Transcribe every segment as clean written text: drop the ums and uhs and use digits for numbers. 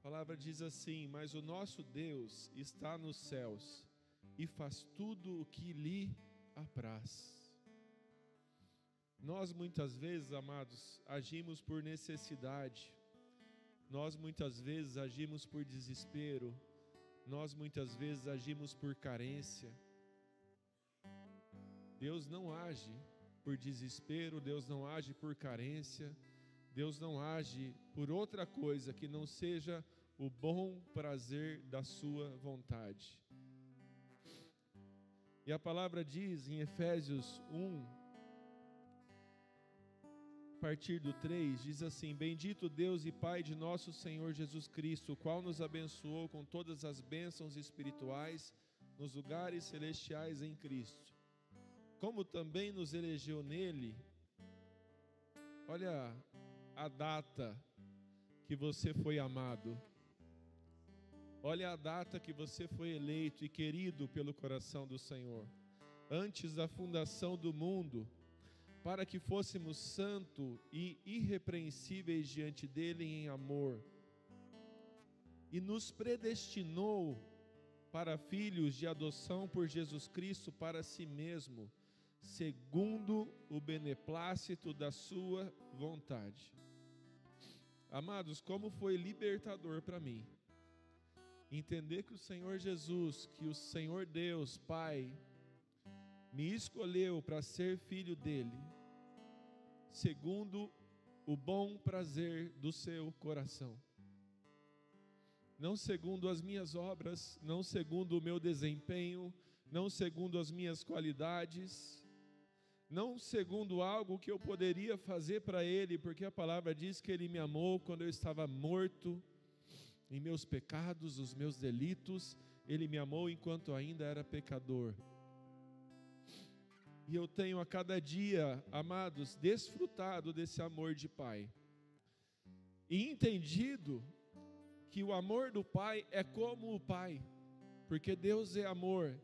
A palavra diz assim: mas o nosso Deus está nos céus e faz tudo o que lhe apraz. Nós muitas vezes, amados, agimos por necessidade, nós muitas vezes agimos por desespero, nós muitas vezes agimos por carência. Deus não age por desespero, Deus não age por carência, Deus não age por outra coisa que não seja o bom prazer da sua vontade. E a palavra diz em Efésios 1, a partir do 3, diz assim: bendito Deus e Pai de nosso Senhor Jesus Cristo, o qual nos abençoou com todas as bênçãos espirituais nos lugares celestiais em Cristo, como também nos elegeu nele. Olha a data que você foi amado. Olha a data que você foi eleito e querido pelo coração do Senhor. Antes da fundação do mundo, para que fôssemos santos e irrepreensíveis diante dele em amor. E nos predestinou para filhos de adoção por Jesus Cristo para si mesmo, segundo o beneplácito da sua vontade. Amados, como foi libertador para mim entender que o Senhor Jesus, que o Senhor Deus, Pai, me escolheu para ser filho dele, segundo o bom prazer do seu coração. Não segundo as minhas obras, não segundo o meu desempenho, não segundo as minhas qualidades, não segundo algo que eu poderia fazer para ele, porque a palavra diz que ele me amou quando eu estava morto em meus pecados, os meus delitos. Ele me amou enquanto ainda era pecador. E eu tenho a cada dia, amados, desfrutado desse amor de Pai e entendido que o amor do Pai é como o Pai, porque Deus é amor.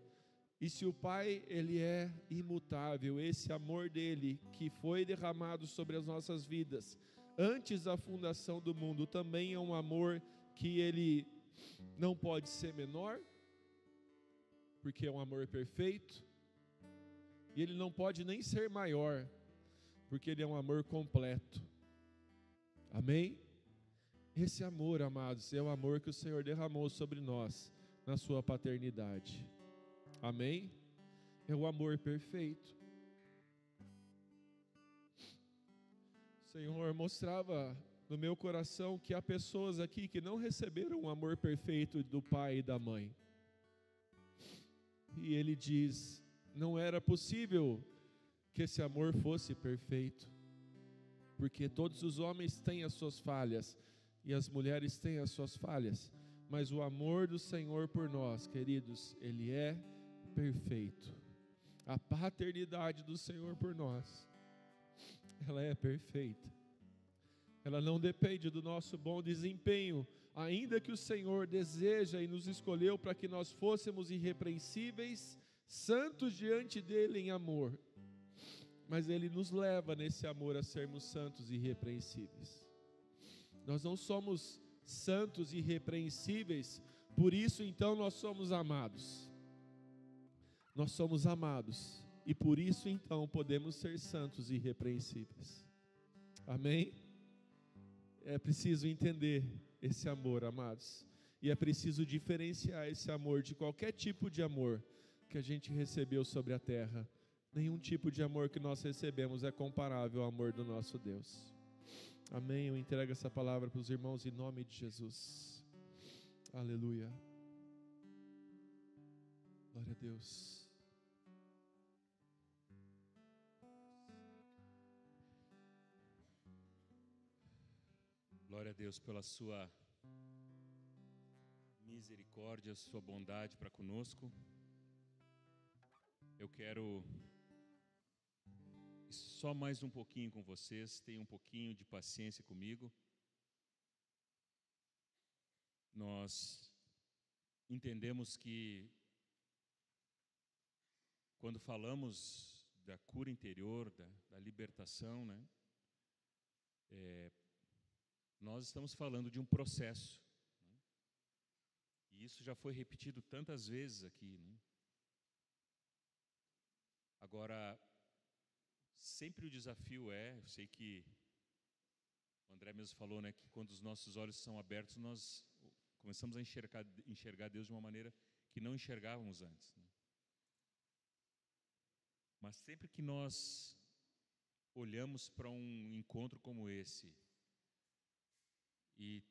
E se o Pai, ele é imutável, esse amor dele que foi derramado sobre as nossas vidas antes da fundação do mundo, também é um amor que ele não pode ser menor, porque é um amor perfeito, e ele não pode nem ser maior, porque ele é um amor completo. Amém? Esse amor, amados, é o amor que o Senhor derramou sobre nós na sua paternidade. Amém? É o amor perfeito. O Senhor mostrava no meu coração que há pessoas aqui que não receberam o amor perfeito do pai e da mãe. E Ele diz: não era possível que esse amor fosse perfeito, porque todos os homens têm as suas falhas e as mulheres têm as suas falhas, mas o amor do Senhor por nós, queridos, Ele é perfeito. A paternidade do Senhor por nós, ela é perfeita. Ela não depende do nosso bom desempenho, ainda que o Senhor deseja e nos escolheu para que nós fôssemos irrepreensíveis, santos diante dele em amor. Mas Ele nos leva nesse amor a sermos santos e irrepreensíveis. Nós não somos santos e irrepreensíveis, por isso então nós somos amados. Nós somos amados e por isso então podemos ser santos e irrepreensíveis. Amém? É preciso entender esse amor, amados, e é preciso diferenciar esse amor de qualquer tipo de amor que a gente recebeu sobre a terra. Nenhum tipo de amor que nós recebemos é comparável ao amor do nosso Deus. Amém? Eu entrego essa palavra para os irmãos em nome de Jesus. Aleluia. Glória a Deus. Glória a Deus pela sua misericórdia, sua bondade para conosco. Eu quero só mais um pouquinho com vocês, tenham um pouquinho de paciência comigo. Nós entendemos que quando falamos da cura interior, da libertação, né? Nós estamos falando de um processo, né? E isso já foi repetido tantas vezes aqui, né? Agora, sempre o desafio eu sei que o André mesmo falou, né, que quando os nossos olhos são abertos, nós começamos a enxergar Deus de uma maneira que não enxergávamos antes, né? Mas sempre que nós olhamos para um encontro como esse e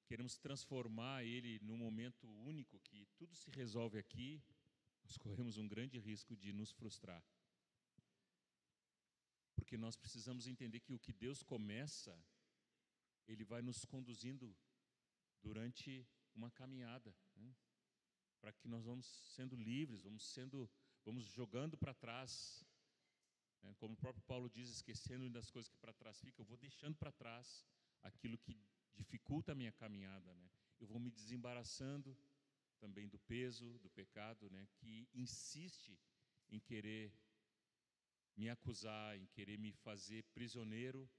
queremos transformar ele num momento único, que tudo se resolve aqui, nós corremos um grande risco de nos frustrar. Porque nós precisamos entender que o que Deus começa, Ele vai nos conduzindo durante uma caminhada, né? Para que nós vamos sendo livres, vamos jogando para trás, né? Como o próprio Paulo diz, esquecendo das coisas que para trás ficam, eu vou deixando para trás aquilo que dificulta a minha caminhada, né? Eu vou me desembaraçando também do peso, do pecado, né? Que insiste em querer me acusar, em querer me fazer prisioneiro,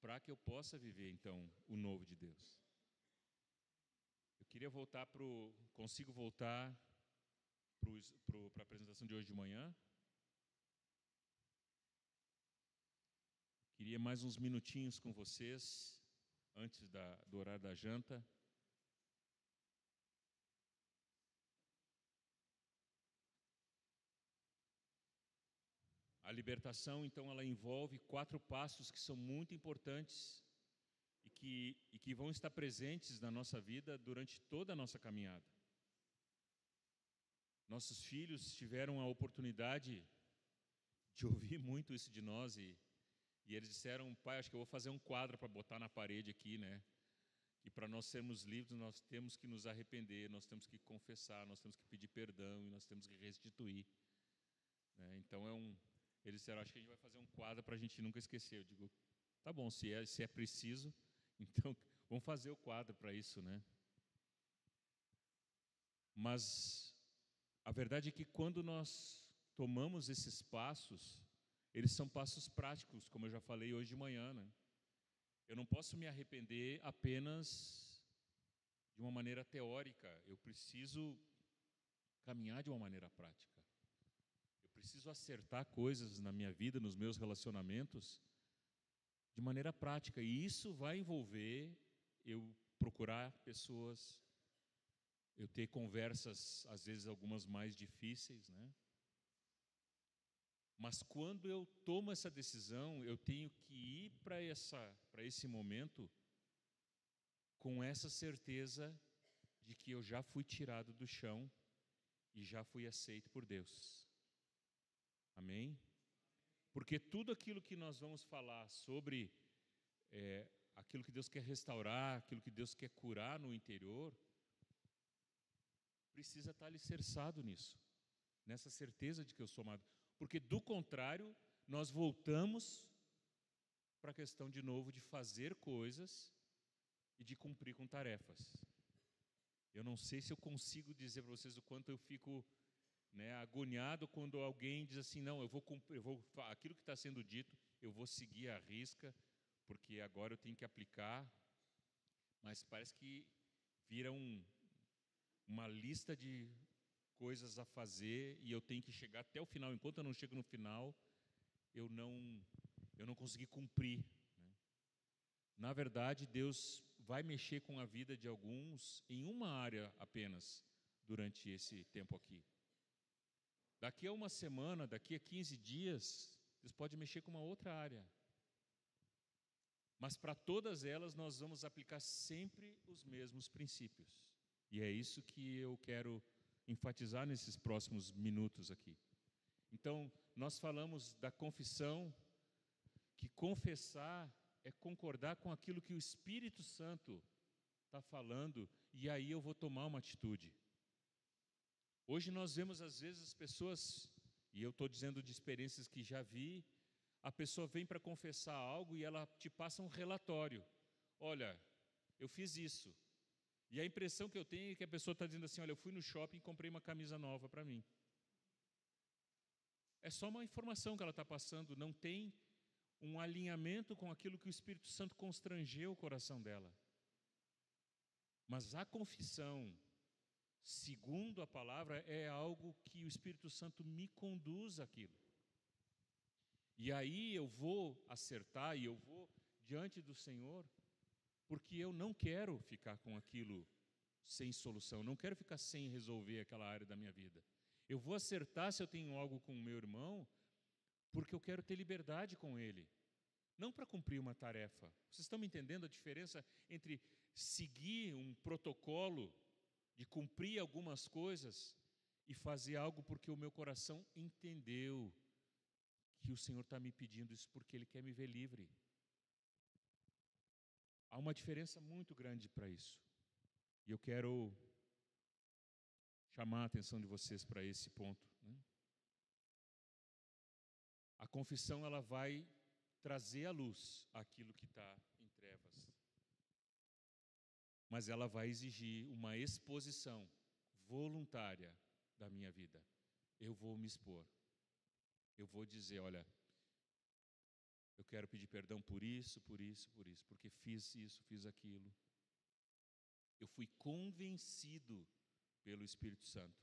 para que eu possa viver, então, o novo de Deus. Eu queria consigo voltar para a apresentação de hoje de manhã? Queria mais uns minutinhos com vocês, antes do horário da janta. A libertação, então, ela envolve 4 passos que são muito importantes e que vão estar presentes na nossa vida durante toda a nossa caminhada. Nossos filhos tiveram a oportunidade de ouvir muito isso de nós e eles disseram: pai, acho que eu vou fazer um quadro para botar na parede aqui, né? E para nós sermos livres, nós temos que nos arrepender, nós temos que confessar, nós temos que pedir perdão e nós temos que restituir, né? Então eles disseram: acho que a gente vai fazer um quadro para a gente nunca esquecer. Eu digo: tá bom, se é preciso, então vamos fazer o quadro para isso, né? Mas a verdade é que quando nós tomamos esses passos, eles são passos práticos, como eu já falei hoje de manhã, né? Eu não posso me arrepender apenas de uma maneira teórica, eu preciso caminhar de uma maneira prática. Eu preciso acertar coisas na minha vida, nos meus relacionamentos, de maneira prática. E isso vai envolver eu procurar pessoas, eu ter conversas, às vezes algumas mais difíceis, né? Mas quando eu tomo essa decisão, eu tenho que ir para esse momento com essa certeza de que eu já fui tirado do chão e já fui aceito por Deus. Amém? Porque tudo aquilo que nós vamos falar sobre aquilo que Deus quer restaurar, aquilo que Deus quer curar no interior, precisa estar alicerçado nisso, nessa certeza de que eu sou amado. Porque, do contrário, nós voltamos para a questão, de novo, de fazer coisas e de cumprir com tarefas. Eu não sei se eu consigo dizer para vocês o quanto eu fico, né, agoniado quando alguém diz assim: não, aquilo que está sendo dito, eu vou seguir à risca, porque agora eu tenho que aplicar. Mas parece que vira uma lista de coisas a fazer e eu tenho que chegar até o final. Enquanto eu não chego no final, eu não consegui cumprir, né? Na verdade, Deus vai mexer com a vida de alguns em uma área apenas durante esse tempo aqui. Daqui a uma semana, daqui a 15 dias, Deus pode mexer com uma outra área. Mas para todas elas nós vamos aplicar sempre os mesmos princípios. E é isso que eu quero enfatizar nesses próximos minutos aqui. Então, nós falamos da confissão, que confessar é concordar com aquilo que o Espírito Santo está falando, e aí eu vou tomar uma atitude. Hoje nós vemos às vezes as pessoas, e eu estou dizendo de experiências que já vi, a pessoa vem para confessar algo e ela te passa um relatório. Olha, eu fiz isso. E a impressão que eu tenho é que a pessoa está dizendo assim: olha, eu fui no shopping e comprei uma camisa nova para mim. É só uma informação que ela está passando, não tem um alinhamento com aquilo que o Espírito Santo constrangeu o coração dela. Mas a confissão, segundo a palavra, é algo que o Espírito Santo me conduz àquilo. E aí eu vou acertar e eu vou diante do Senhor, porque eu não quero ficar com aquilo sem solução, não quero ficar sem resolver aquela área da minha vida. Eu vou acertar se eu tenho algo com o meu irmão, porque eu quero ter liberdade com ele, não para cumprir uma tarefa. Vocês estão me entendendo a diferença entre seguir um protocolo de cumprir algumas coisas e fazer algo porque o meu coração entendeu que o Senhor está me pedindo isso porque Ele quer me ver livre. Há uma diferença muito grande para isso. E eu quero chamar a atenção de vocês para esse ponto, né? A confissão, ela vai trazer à luz aquilo que está em trevas. Mas ela vai exigir uma exposição voluntária da minha vida. Eu vou me expor. Eu vou dizer, olha, eu quero pedir perdão por isso, porque fiz isso, fiz aquilo. Eu fui convencido pelo Espírito Santo.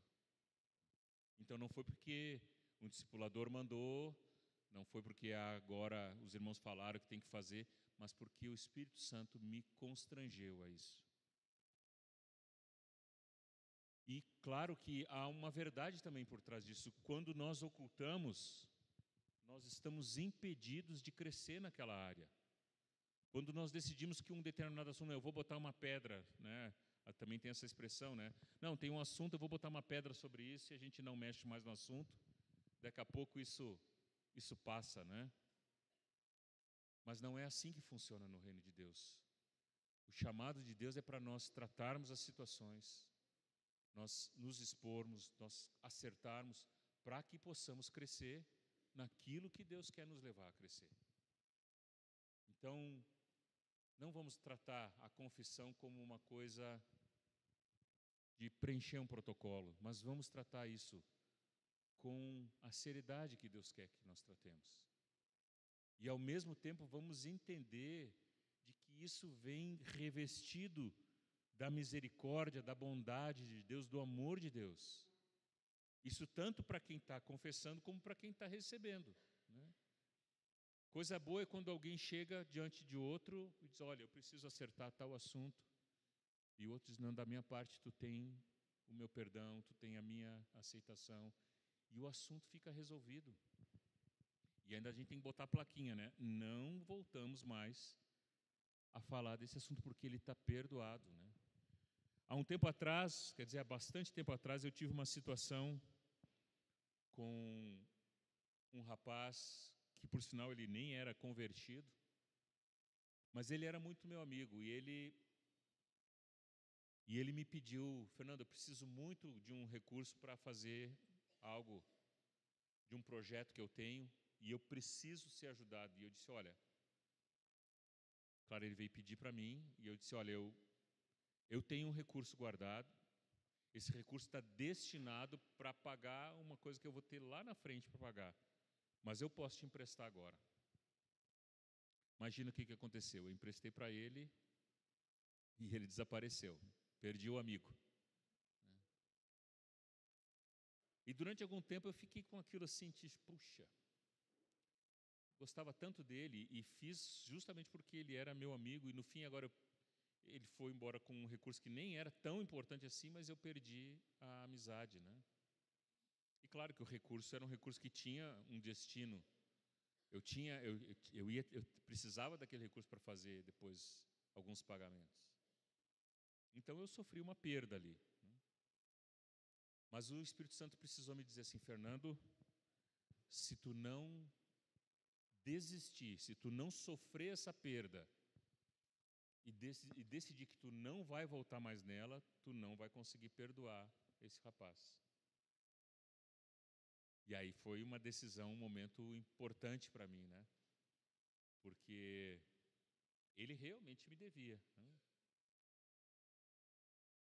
Então não foi porque um discipulador mandou, não foi porque agora os irmãos falaram que tem que fazer, mas porque o Espírito Santo me constrangeu a isso. E claro que há uma verdade também por trás disso. Quando nós ocultamos, nós estamos impedidos de crescer naquela área. Quando nós decidimos que um determinado assunto, eu vou botar uma pedra, né? Também tem essa expressão, né? Não, tem um assunto, eu vou botar uma pedra sobre isso e a gente não mexe mais no assunto. Daqui a pouco isso passa, né? Mas não é assim que funciona no reino de Deus. O chamado de Deus é para nós tratarmos as situações, nós nos expormos, nós acertarmos, para que possamos crescer naquilo que Deus quer nos levar a crescer. Então, não vamos tratar a confissão como uma coisa de preencher um protocolo, mas vamos tratar isso com a seriedade que Deus quer que nós tratemos. E ao mesmo tempo vamos entender de que isso vem revestido da misericórdia, da bondade de Deus, do amor de Deus. Isso tanto para quem está confessando como para quem está recebendo, né? Coisa boa é quando alguém chega diante de outro e diz, olha, eu preciso acertar tal assunto. E o outro diz, não, da minha parte tu tem o meu perdão, tu tem a minha aceitação. E o assunto fica resolvido. E ainda a gente tem que botar a plaquinha, né? Não voltamos mais a falar desse assunto porque ele está perdoado, né? Há um tempo atrás, quer dizer, há bastante tempo atrás, eu tive uma situação com um rapaz que, por sinal, ele nem era convertido, mas ele era muito meu amigo e ele me pediu, Fernando, eu preciso muito de um recurso para fazer algo, de um projeto que eu tenho, e eu preciso ser ajudado. E eu disse, olha, claro, ele veio pedir para mim, e eu disse, olha, eu tenho um recurso guardado, esse recurso está destinado para pagar uma coisa que eu vou ter lá na frente para pagar, mas eu posso te emprestar agora. Imagina o que aconteceu, eu emprestei para ele e ele desapareceu, perdi o amigo. E durante algum tempo eu fiquei com aquilo assim, puxa, gostava tanto dele e fiz justamente porque ele era meu amigo e no fim agora ele foi embora com um recurso que nem era tão importante assim, mas eu perdi a amizade, né? E claro que o recurso era um recurso que tinha um destino. Eu precisava daquele recurso para fazer depois alguns pagamentos. Então eu sofri uma perda ali, né? Mas o Espírito Santo precisou me dizer assim, Fernando, se tu não desistir, se tu não sofrer essa perda e decidir que tu não vai voltar mais nela, tu não vai conseguir perdoar esse rapaz. E aí foi uma decisão, um momento importante para mim, né? Porque ele realmente me devia, né?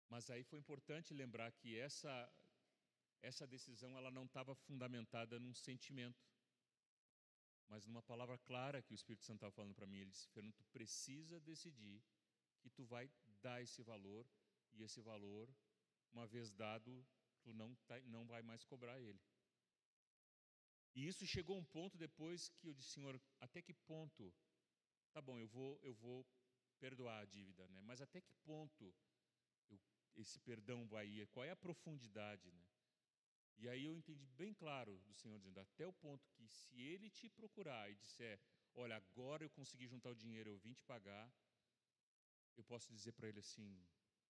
Mas aí foi importante lembrar que essa decisão ela não estava fundamentada num sentimento, mas numa palavra clara que o Espírito Santo estava falando para mim. Ele disse, Fernando, tu precisa decidir que tu vai dar esse valor, e esse valor uma vez dado, tu não vai mais cobrar ele. E isso chegou a um ponto depois que eu disse, Senhor, até que ponto? Tá bom, eu vou perdoar a dívida, né? Mas até que ponto esse perdão vai ir? Qual é a profundidade, né? E aí eu entendi bem claro do Senhor dizendo, até o ponto que se ele te procurar e disser, olha, agora eu consegui juntar o dinheiro, eu vim te pagar, eu posso dizer para ele assim,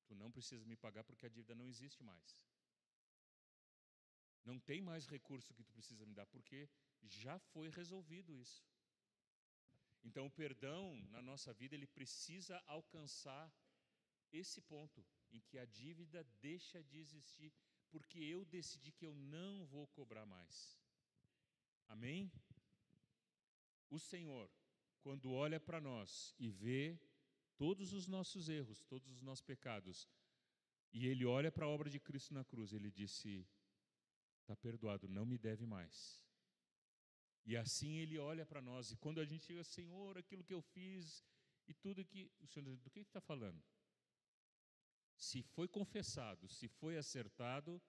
tu não precisa me pagar porque a dívida não existe mais. Não tem mais recurso que tu precisa me dar, porque já foi resolvido isso. Então o perdão na nossa vida, ele precisa alcançar esse ponto em que a dívida deixa de existir, porque eu decidi que eu não vou cobrar mais. Amém? O Senhor, quando olha para nós e vê todos os nossos erros, todos os nossos pecados, e Ele olha para a obra de Cristo na cruz, Ele disse, está perdoado, não me deve mais. E assim Ele olha para nós, e quando a gente diz, Senhor, aquilo que eu fiz, e tudo que... O Senhor diz, do que está falando? Se foi confessado, se foi acertado,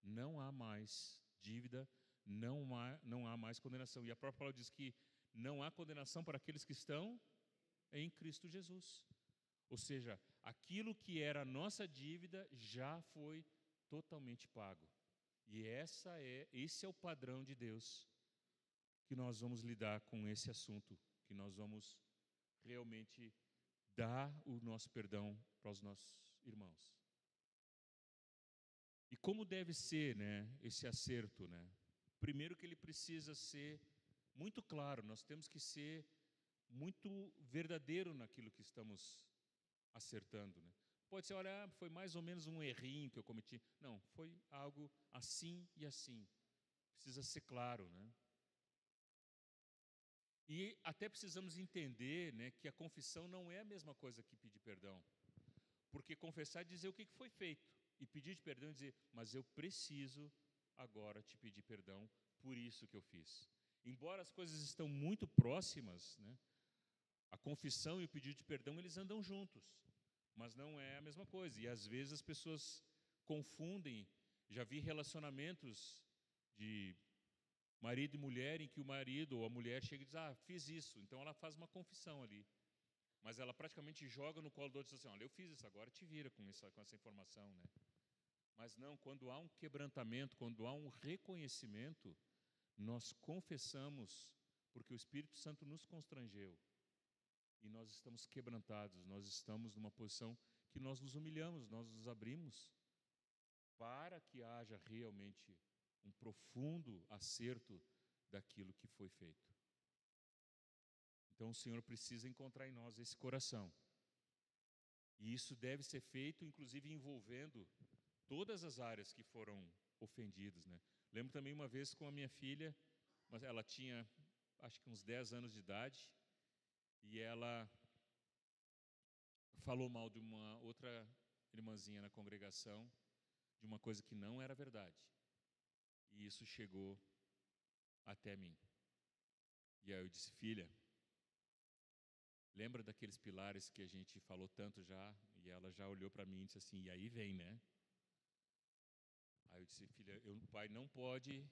não há mais dívida, não há mais condenação. E a própria palavra diz que não há condenação para aqueles que estão em Cristo Jesus. Ou seja, aquilo que era a nossa dívida já foi totalmente pago. E esse é o padrão de Deus que nós vamos lidar com esse assunto, que nós vamos realmente dar o nosso perdão para os nossos irmãos. E como deve ser, né, esse acerto, né? Primeiro que ele precisa ser muito claro, nós temos que ser muito verdadeiro naquilo que estamos acertando, né? Pode ser, olha, foi mais ou menos um errinho que eu cometi. Não, foi algo assim e assim. Precisa ser claro, né? E até precisamos entender, né, que a confissão não é a mesma coisa que pedir perdão. Porque confessar é dizer o que foi feito. E pedir de perdão é dizer, mas eu preciso agora te pedir perdão por isso que eu fiz. Embora as coisas estão muito próximas, né, a confissão e o pedido de perdão, eles andam juntos. Mas não é a mesma coisa. E às vezes as pessoas confundem. Já vi relacionamentos de marido e mulher em que o marido ou a mulher chega e diz, fiz isso. Então ela faz uma confissão ali. Mas ela praticamente joga no colo do outro e diz assim, olha, eu fiz isso, agora te vira com essa informação, né? Mas não, quando há um quebrantamento, quando há um reconhecimento, nós confessamos, porque o Espírito Santo nos constrangeu. E nós estamos quebrantados, nós estamos numa posição que nós nos humilhamos, nós nos abrimos, para que haja realmente um profundo acerto daquilo que foi feito. Então o Senhor precisa encontrar em nós esse coração. E isso deve ser feito, inclusive, envolvendo todas as áreas que foram ofendidas, né? Lembro também uma vez com a minha filha, mas ela tinha, acho que uns 10 anos de idade, e ela falou mal de uma outra irmãzinha na congregação, de uma coisa que não era verdade. E isso chegou até mim. E aí eu disse, filha, lembra daqueles pilares que a gente falou tanto já? E ela já olhou para mim e disse assim, e aí vem, né? Aí eu disse, filha, o pai não pode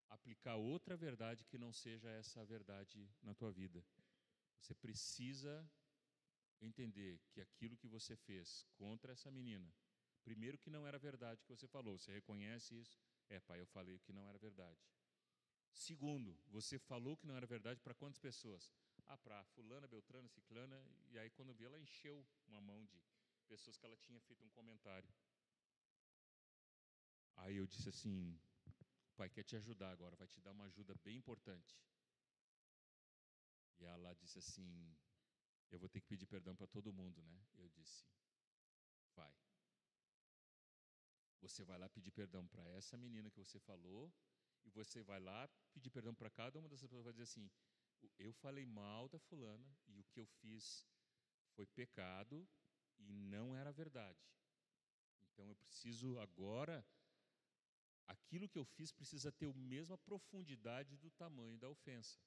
aplicar outra verdade que não seja essa verdade na tua vida. Você precisa entender que aquilo que você fez contra essa menina, primeiro que não era verdade que você falou, você reconhece isso? Pai, eu falei que não era verdade. Segundo, você falou que não era verdade para quantas pessoas? Para fulana, beltrana, ciclana, e aí quando vi ela encheu uma mão de pessoas que ela tinha feito um comentário. Aí eu disse assim, o pai quer te ajudar agora, vai te dar uma ajuda bem importante. E ela disse assim, eu vou ter que pedir perdão para todo mundo, né? Eu disse, vai. Você vai lá pedir perdão para essa menina que você falou, e você vai lá pedir perdão para cada uma dessas pessoas, vai dizer assim, eu falei mal da fulana, e o que eu fiz foi pecado, e não era verdade. Então eu preciso agora, aquilo que eu fiz precisa ter a mesma profundidade do tamanho da ofensa.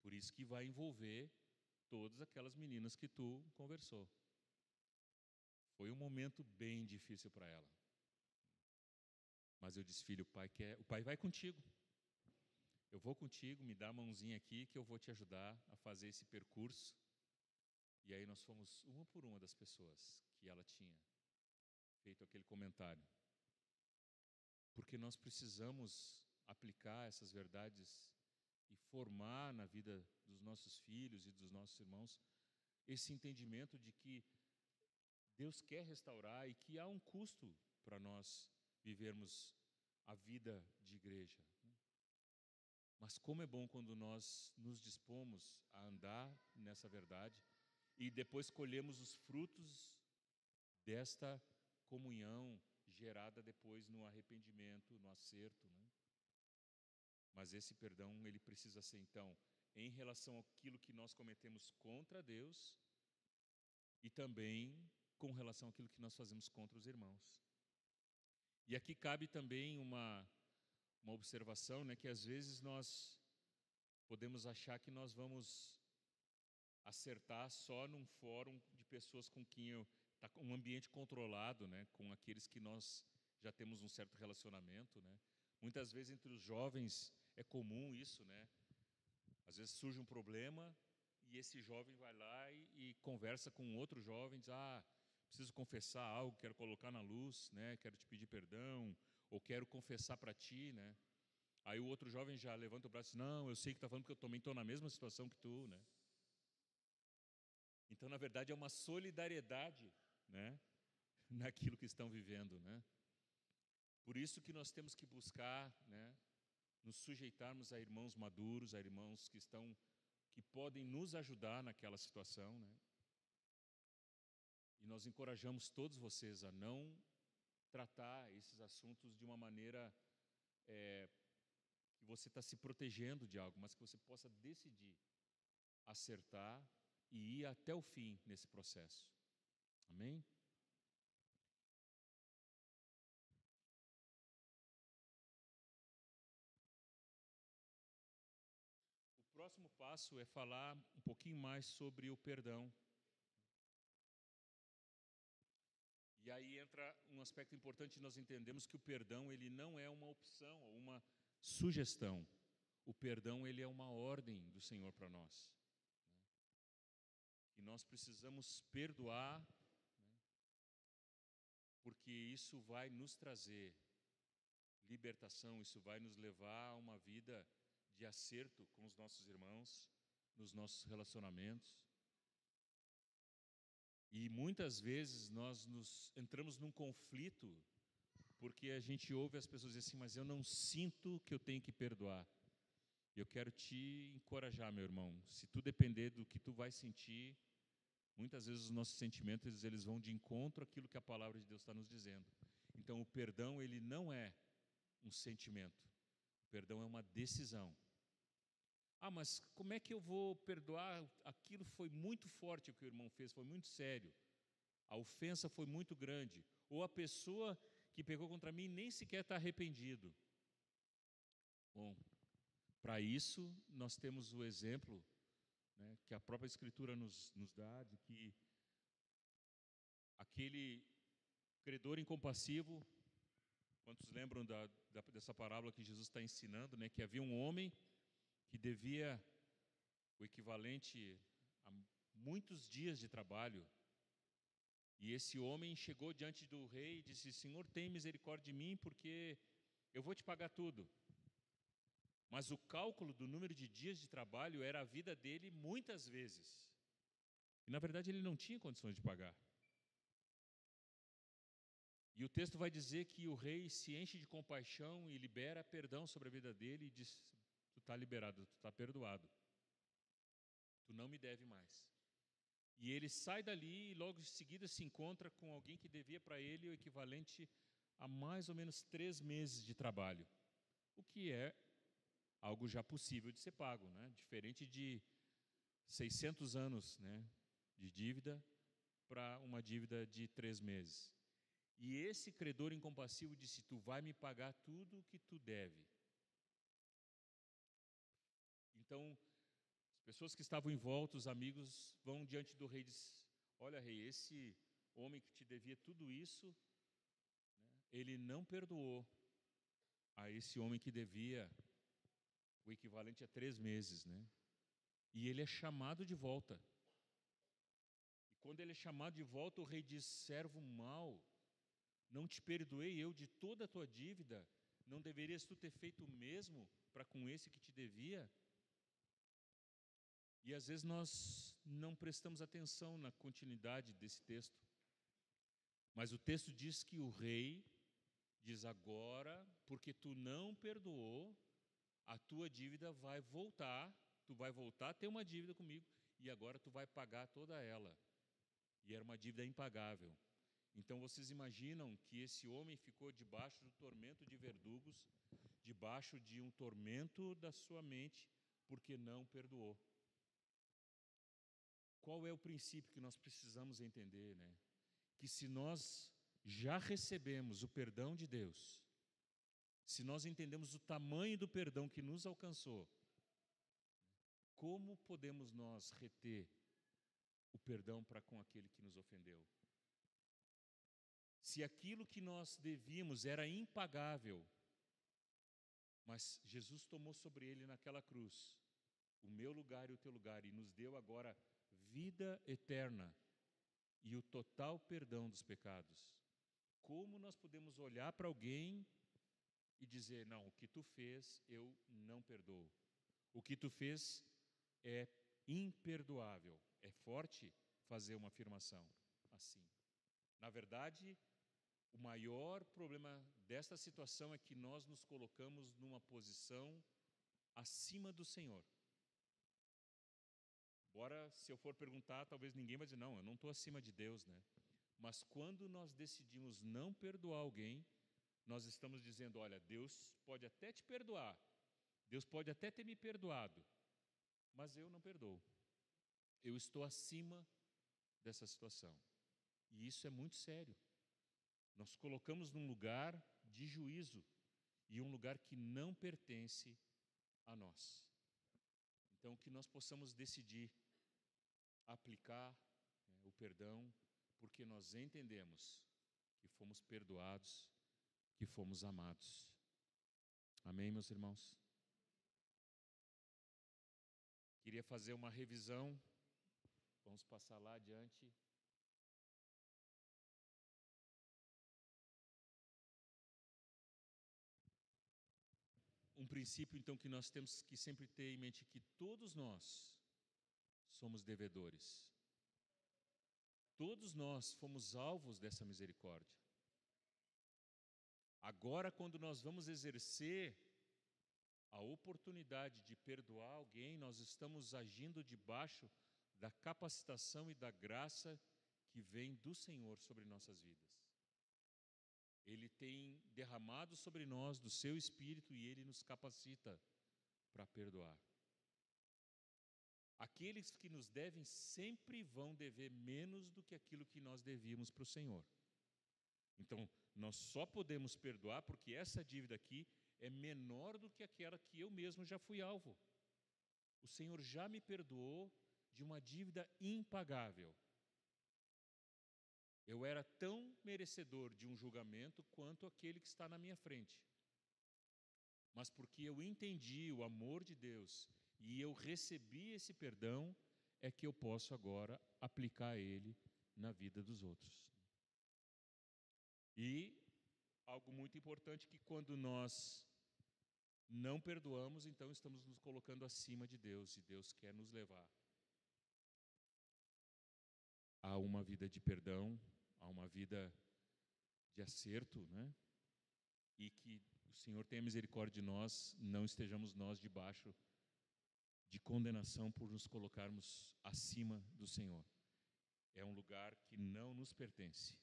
Por isso que vai envolver todas aquelas meninas que tu conversou. Foi um momento bem difícil para ela. Mas eu disse, filho, o pai vai contigo. Eu vou contigo, me dá a mãozinha aqui que eu vou te ajudar a fazer esse percurso. E aí nós fomos uma por uma das pessoas que ela tinha feito aquele comentário. Porque nós precisamos aplicar essas verdades e formar na vida dos nossos filhos e dos nossos irmãos esse entendimento de que Deus quer restaurar e que há um custo para nós vivermos a vida de igreja. Mas como é bom quando nós nos dispomos a andar nessa verdade e depois colhemos os frutos desta comunhão gerada depois no arrependimento, no acerto, né? Mas esse perdão, ele precisa ser, então, em relação àquilo que nós cometemos contra Deus e também com relação àquilo que nós fazemos contra os irmãos. E aqui cabe também uma observação, né, que às vezes nós podemos achar que nós vamos acertar só num fórum de pessoas com quem está um ambiente controlado, né, com aqueles que nós já temos um certo relacionamento, né. Muitas vezes entre os jovens é comum isso, né. Às vezes surge um problema e esse jovem vai lá e conversa com outro jovem, diz, preciso confessar algo, quero colocar na luz, né, quero te pedir perdão, ou quero confessar para ti, né. Aí o outro jovem já levanta o braço e diz, não, eu sei que está falando porque eu também estou na mesma situação que tu, né. Então, na verdade, é uma solidariedade, né, naquilo que estão vivendo, né. Por isso que nós temos que buscar, né, nos sujeitarmos a irmãos maduros, a irmãos que podem nos ajudar naquela situação, né. E nós encorajamos todos vocês a não tratar esses assuntos de uma maneira que você está se protegendo de algo, mas que você possa decidir acertar e ir até o fim nesse processo. Amém? O próximo passo é falar um pouquinho mais sobre o perdão. E aí entra um aspecto importante, nós entendemos que o perdão, ele não é uma opção ou uma sugestão. O perdão, ele é uma ordem do Senhor para nós. E nós precisamos perdoar, né, porque isso vai nos trazer libertação, isso vai nos levar a uma vida de acerto com os nossos irmãos, nos nossos relacionamentos. E muitas vezes nós entramos num conflito porque a gente ouve as pessoas dizer assim, mas eu não sinto que eu tenho que perdoar. Eu quero te encorajar, meu irmão, se tu depender do que tu vai sentir, muitas vezes os nossos sentimentos eles vão de encontro àquilo que a palavra de Deus está nos dizendo. Então o perdão ele não é um sentimento, o perdão é uma decisão. Mas como é que eu vou perdoar? Aquilo foi muito forte o que o irmão fez, foi muito sério. A ofensa foi muito grande. Ou a pessoa que pecou contra mim nem sequer está arrependido. Bom, para isso nós temos o exemplo, né, que a própria Escritura nos dá, de que aquele credor incompassivo, quantos lembram dessa parábola que Jesus está ensinando, né, que havia um homem que devia o equivalente a muitos dias de trabalho. E esse homem chegou diante do rei e disse, Senhor, tem misericórdia de mim, porque eu vou te pagar tudo. Mas o cálculo do número de dias de trabalho era a vida dele muitas vezes. E na verdade ele não tinha condições de pagar. E o texto vai dizer que o rei se enche de compaixão e libera perdão sobre a vida dele e diz, tu está liberado, tu está perdoado. Tu não me deve mais. E ele sai dali e logo em seguida se encontra com alguém que devia para ele o equivalente a mais ou menos 3 meses de trabalho. O que é algo já possível de ser pago, né? Diferente de 600 anos, né, de dívida para uma dívida de 3 meses. E esse credor incompassivo disse, tu vai me pagar tudo o que tu deve. Então, as pessoas que estavam em volta, os amigos, vão diante do rei e dizem, olha rei, esse homem que te devia tudo isso, né, ele não perdoou a esse homem que devia o equivalente a 3 meses, né? E ele é chamado de volta. E quando ele é chamado de volta, o rei diz: servo mau, não te perdoei eu de toda a tua dívida? Não deverias tu ter feito o mesmo para com esse que te devia? E às vezes nós não prestamos atenção na continuidade desse texto. Mas o texto diz que o rei diz: agora, porque tu não perdoou, a tua dívida vai voltar, tu vai voltar a ter uma dívida comigo, e agora tu vai pagar toda ela. E era uma dívida impagável. Então vocês imaginam que esse homem ficou debaixo do tormento de verdugos, debaixo de um tormento da sua mente, porque não perdoou. Qual é o princípio que nós precisamos entender, né? Que se nós já recebemos o perdão de Deus, se nós entendemos o tamanho do perdão que nos alcançou, como podemos nós reter o perdão para com aquele que nos ofendeu? Se aquilo que nós devíamos era impagável, mas Jesus tomou sobre ele naquela cruz o meu lugar e o teu lugar, e nos deu agora vida eterna e o total perdão dos pecados, como nós podemos olhar para alguém e dizer: não, o que tu fez eu não perdoo, o que tu fez é imperdoável? É forte fazer uma afirmação assim. Na verdade, o maior problema desta situação é que nós nos colocamos numa posição acima do Senhor. Embora, se eu for perguntar, talvez ninguém vai dizer: não, eu não estou acima de Deus, né? Mas quando nós decidimos não perdoar alguém, nós estamos dizendo: olha, Deus pode até te perdoar, Deus pode até ter me perdoado, mas eu não perdoo. Eu estou acima dessa situação. E isso é muito sério. Nós colocamos num lugar de juízo e um lugar que não pertence a nós. Então, que nós possamos decidir aplicar, né, o perdão, porque nós entendemos que fomos perdoados, que fomos amados. Amém, meus irmãos? Queria fazer uma revisão. Vamos passar lá adiante. Um princípio, então, que nós temos que sempre ter em mente: que todos nós somos devedores. Todos nós fomos alvos dessa misericórdia. Agora, quando nós vamos exercer a oportunidade de perdoar alguém, nós estamos agindo debaixo da capacitação e da graça que vem do Senhor sobre nossas vidas. Ele tem derramado sobre nós do seu Espírito e Ele nos capacita para perdoar. Aqueles que nos devem sempre vão dever menos do que aquilo que nós devíamos para o Senhor. Então, nós só podemos perdoar porque essa dívida aqui é menor do que aquela que eu mesmo já fui alvo. O Senhor já me perdoou de uma dívida impagável. Eu era tão merecedor de um julgamento quanto aquele que está na minha frente. Mas porque eu entendi o amor de Deus e eu recebi esse perdão, é que eu posso agora aplicar ele na vida dos outros. E algo muito importante, que quando nós não perdoamos, então estamos nos colocando acima de Deus, e Deus quer nos levar a uma vida de perdão, a uma vida de acerto, né? E que o Senhor tenha misericórdia de nós, não estejamos nós debaixo de condenação por nos colocarmos acima do Senhor. É um lugar que não nos pertence.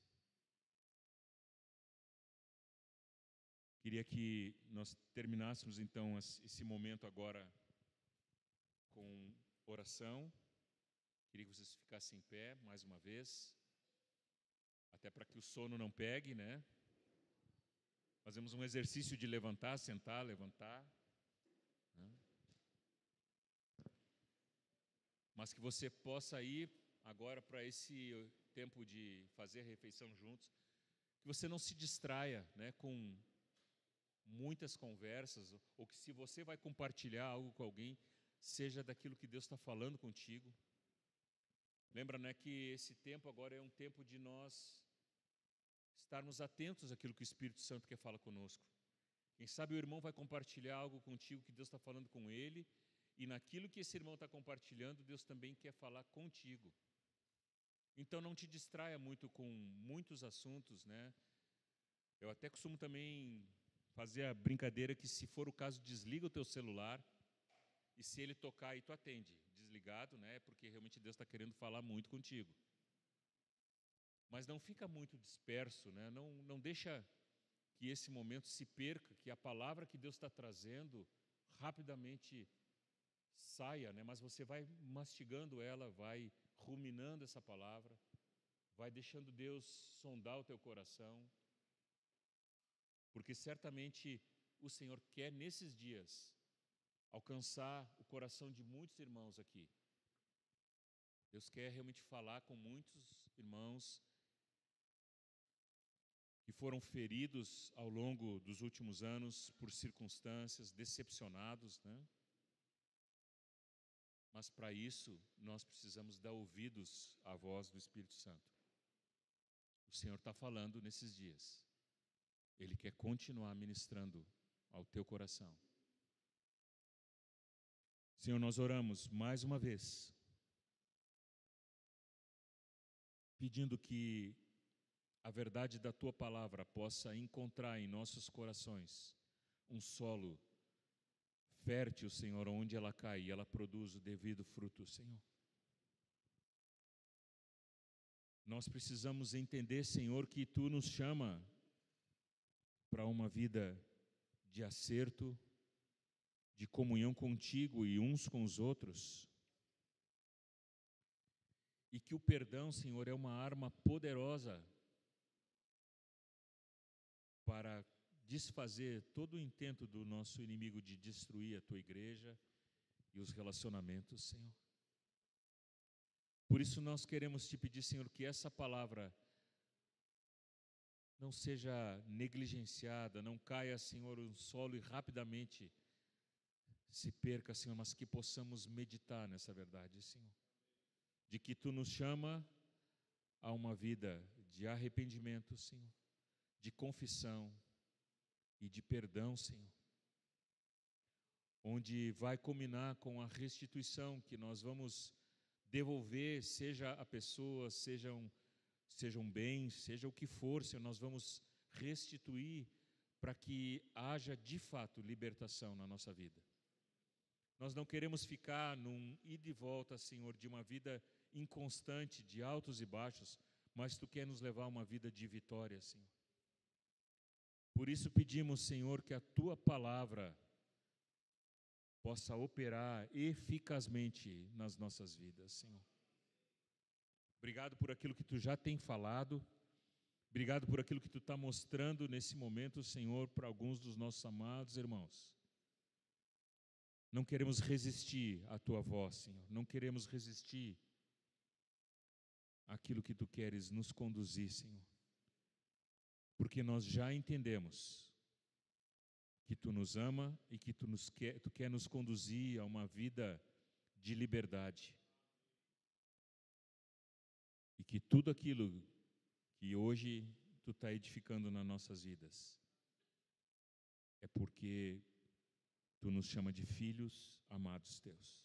Queria que nós terminássemos então esse momento agora com oração. Queria que vocês ficassem em pé mais uma vez, até para que o sono não pegue, né? Fazemos um exercício de levantar, sentar, levantar, né? Mas que você possa ir agora para esse tempo de fazer a refeição juntos, que você não se distraia, né, com muitas conversas, ou que se você vai compartilhar algo com alguém, seja daquilo que Deus está falando contigo. Lembra, né, que esse tempo agora é um tempo de nós estarmos atentos àquilo que o Espírito Santo quer falar conosco. Quem sabe o irmão vai compartilhar algo contigo que Deus está falando com ele, e naquilo que esse irmão está compartilhando, Deus também quer falar contigo. Então não te distraia muito com muitos assuntos, né? Eu até costumo também fazer a brincadeira que, se for o caso, desliga o teu celular, e se ele tocar aí tu atende, desligado, né? Porque realmente Deus está querendo falar muito contigo. Mas não fica muito disperso, né? Não deixa que esse momento se perca, que a palavra que Deus está trazendo rapidamente saia, né? Mas você vai mastigando ela, vai ruminando essa palavra, vai deixando Deus sondar o teu coração, porque certamente o Senhor quer nesses dias alcançar o coração de muitos irmãos aqui. Deus quer realmente falar com muitos irmãos que foram feridos ao longo dos últimos anos por circunstâncias, decepcionados, né? Mas para isso nós precisamos dar ouvidos à voz do Espírito Santo. O Senhor está falando nesses dias. Ele quer continuar ministrando ao teu coração. Senhor, nós oramos mais uma vez, pedindo que a verdade da Tua palavra possa encontrar em nossos corações um solo fértil, Senhor, onde ela cai e ela produz o devido fruto, Senhor. Nós precisamos entender, Senhor, que Tu nos chama para uma vida de acerto, de comunhão contigo e uns com os outros. E que o perdão, Senhor, é uma arma poderosa para desfazer todo o intento do nosso inimigo de destruir a Tua igreja e os relacionamentos, Senhor. Por isso nós queremos Te pedir, Senhor, que essa palavra não seja negligenciada, não caia, Senhor, no solo e rapidamente se perca, Senhor, mas que possamos meditar nessa verdade, Senhor. De que Tu nos chama a uma vida de arrependimento, Senhor, de confissão e de perdão, Senhor. Onde vai culminar com a restituição que nós vamos devolver, seja a pessoa, sejam bens, seja o que for, Senhor, nós vamos restituir para que haja de fato libertação na nossa vida. Nós não queremos ficar num ida e volta, Senhor, de uma vida inconstante, de altos e baixos, mas Tu quer nos levar a uma vida de vitória, Senhor. Por isso pedimos, Senhor, que a Tua palavra possa operar eficazmente nas nossas vidas, Senhor. Obrigado por aquilo que Tu já tem falado, obrigado por aquilo que Tu está mostrando nesse momento, Senhor, para alguns dos nossos amados irmãos. Não queremos resistir à Tua voz, Senhor, não queremos resistir àquilo que Tu queres nos conduzir, Senhor, porque nós já entendemos que Tu nos ama e que Tu quer nos conduzir a uma vida de liberdade. E que tudo aquilo que hoje Tu está edificando nas nossas vidas é porque Tu nos chama de filhos amados Teus.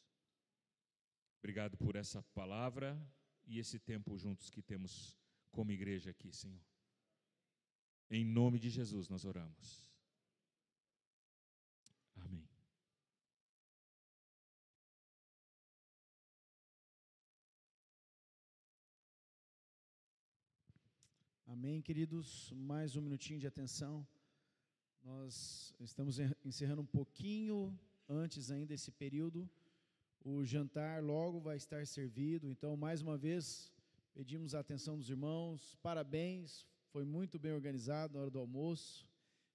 Obrigado por essa palavra e esse tempo juntos que temos como igreja aqui, Senhor. Em nome de Jesus nós oramos. Amém. Amém, queridos. Mais um minutinho de atenção. Nós estamos encerrando um pouquinho antes ainda esse período. O jantar logo vai estar servido. Então, mais uma vez, pedimos a atenção dos irmãos. Parabéns, foi muito bem organizado na hora do almoço.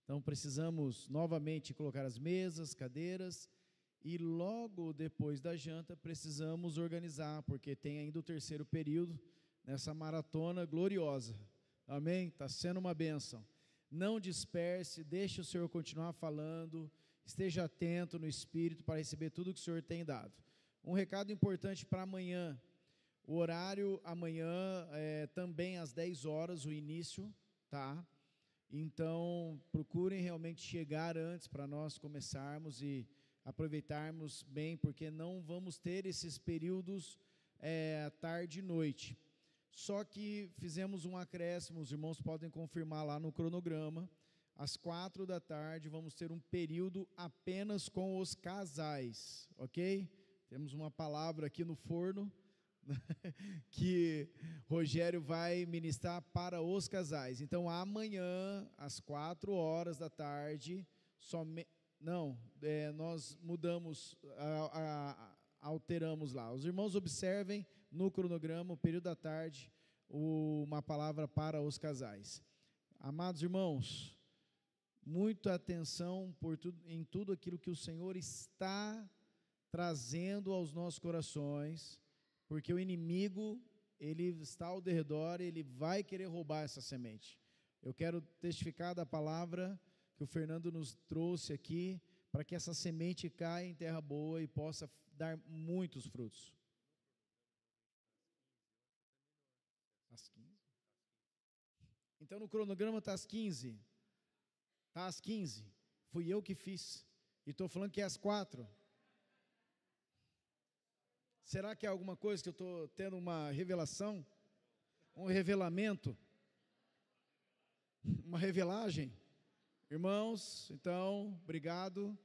Então, precisamos novamente colocar as mesas, cadeiras e logo depois da janta precisamos organizar, porque tem ainda o terceiro período nessa maratona gloriosa. Amém? Está sendo uma bênção. Não disperse, deixe o Senhor continuar falando, esteja atento no Espírito para receber tudo que o Senhor tem dado. Um recado importante para amanhã, o horário amanhã é também às 10 horas, o início, tá? Então, procurem realmente chegar antes para nós começarmos e aproveitarmos bem, porque não vamos ter esses períodos tarde e noite. Só que fizemos um acréscimo, os irmãos podem confirmar lá no cronograma, às 4 da tarde vamos ter um período apenas com os casais, ok? Temos uma palavra aqui no forno, que Rogério vai ministrar para os casais. Então, amanhã, às 4 horas da tarde, nós mudamos, alteramos lá. Os irmãos observem no cronograma, o período da tarde, uma palavra para os casais. Amados irmãos, muita atenção em tudo aquilo que o Senhor está trazendo aos nossos corações, porque o inimigo, ele está ao redor, ele vai querer roubar essa semente. Eu quero testificar da palavra que o Fernando nos trouxe aqui, para que essa semente caia em terra boa e possa dar muitos frutos. Às 15? Então no cronograma está às 15. Está às 15. Fui eu que fiz. E estou falando que é às 4. Será que é alguma coisa que eu estou tendo uma revelação? Um revelamento? Uma revelagem? Irmãos, então, obrigado.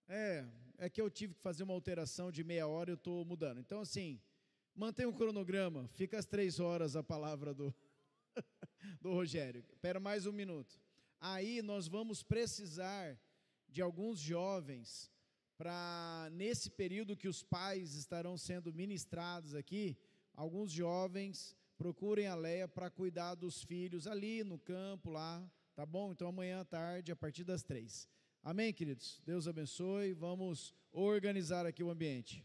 É que eu tive que fazer uma alteração de meia hora e eu estou mudando. Então, assim, mantenha o cronograma, fica às 3 horas a palavra do Rogério. Espera mais um minuto. Aí nós vamos precisar de alguns jovens para, nesse período que os pais estarão sendo ministrados aqui, alguns jovens procurem a Leia para cuidar dos filhos ali no campo, lá, tá bom? Então amanhã à tarde, a partir das 3. Amém, queridos? Deus abençoe, vamos organizar aqui o ambiente.